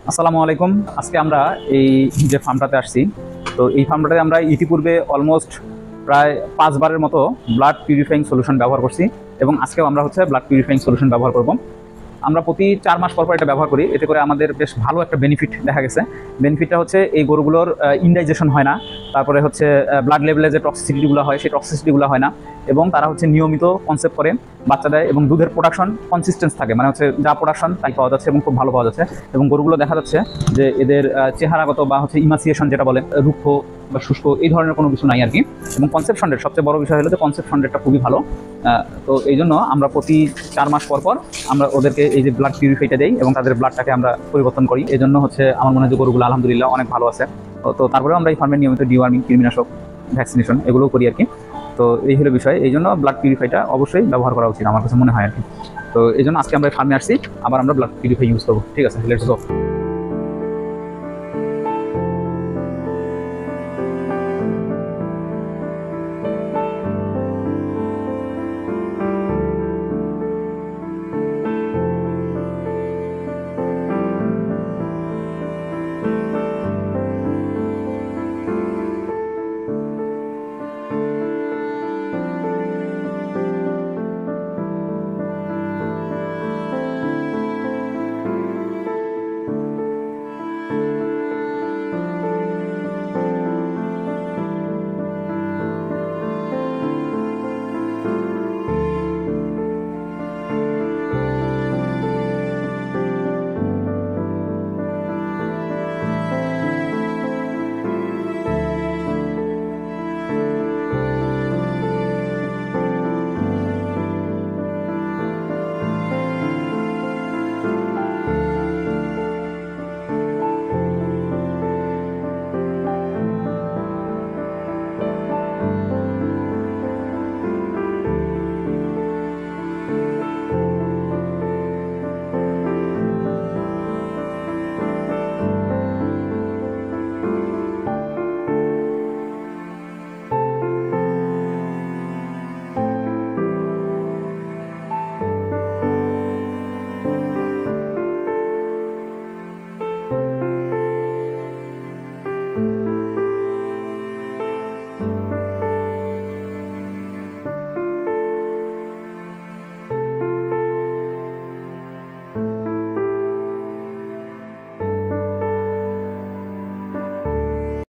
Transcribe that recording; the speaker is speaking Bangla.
আসসালামু আলাইকুম। আজকে আমরা এই যে ফার্মটাতে আসছি, তো এই ফার্মটাতে আমরা ইতিপূর্বে অলমোস্ট প্রায় 5 বারের মতো ব্লাড পিউরিফাইং সলিউশন ব্যবহার করছি এবং আজকেও আমরা ব্লাড পিউরিফাইং সলিউশন ব্যবহার করব। আমরা প্রতি 4 মাস পর এটা ব্যবহার করি। এতে করে আমাদের বেশ ভালো একটা বেনিফিট দেখা গেছে। বেনিফিটটা হচ্ছে এই গরুগুলোর ইনডাইজেশন হয় না, তারপরে ব্লাড লেভেলে যে টক্সিসিটিগুলো হয় সেই টক্সিসিটিগুলো হয় না, এবং তারা নিয়মিত কনসেপ্ট করে বাচ্চা দেয় এবং দুধের প্রোডাকশন কনসিস্টেন্স থাকে, মানে যা প্রোডাকশন তাই পাওয়া যাচ্ছে এবং খুব ভালো পাওয়া যাচ্ছে। এবং গরুগুলো দেখা যাচ্ছে যে এদের চেহারাগত বা ইমাসিয়েশন যেটা বলে রুক্ষ বা শুষ্ক এই ধরনের কোনো কিছু নাই আর কি। এবং কনসেপ্ট রেট সবচেয়ে বড় বিষয় হলো যে কনসেপ্ট রেটটা খুবই ভালো। তো এই জন্য আমরা প্রতি 4 মাস পর আমরা ওদেরকে এই যে ব্লাড পিউরিফাইটা দেই এবং তাদের ব্লাডটাকে আমরা পরিবর্তন করি। এই জন্য আমার মনে হয় যে গরুগুলো আলহামদুলিল্লাহ অনেক ভালো আছে। তো তারপরেও আমরা এই ফার্মে নিয়মিত ডিওয়ার্মিং, কৃমিনাশক, ভ্যাকসিনেশন এগুলোও করি আর কি। তো এই হলো বিষয়। এই জন্য ব্লাড পিউরিফাইটা অবশ্যই ব্যবহার করা উচিত আমার কাছে মনে হয় আর কি। তো এই জন্য আজকে আমরা ফার্মে আসছি, আবার আমরা ব্লাড পিউরিফাই ইউজ করবো। ঠিক আছে, লেটস গো।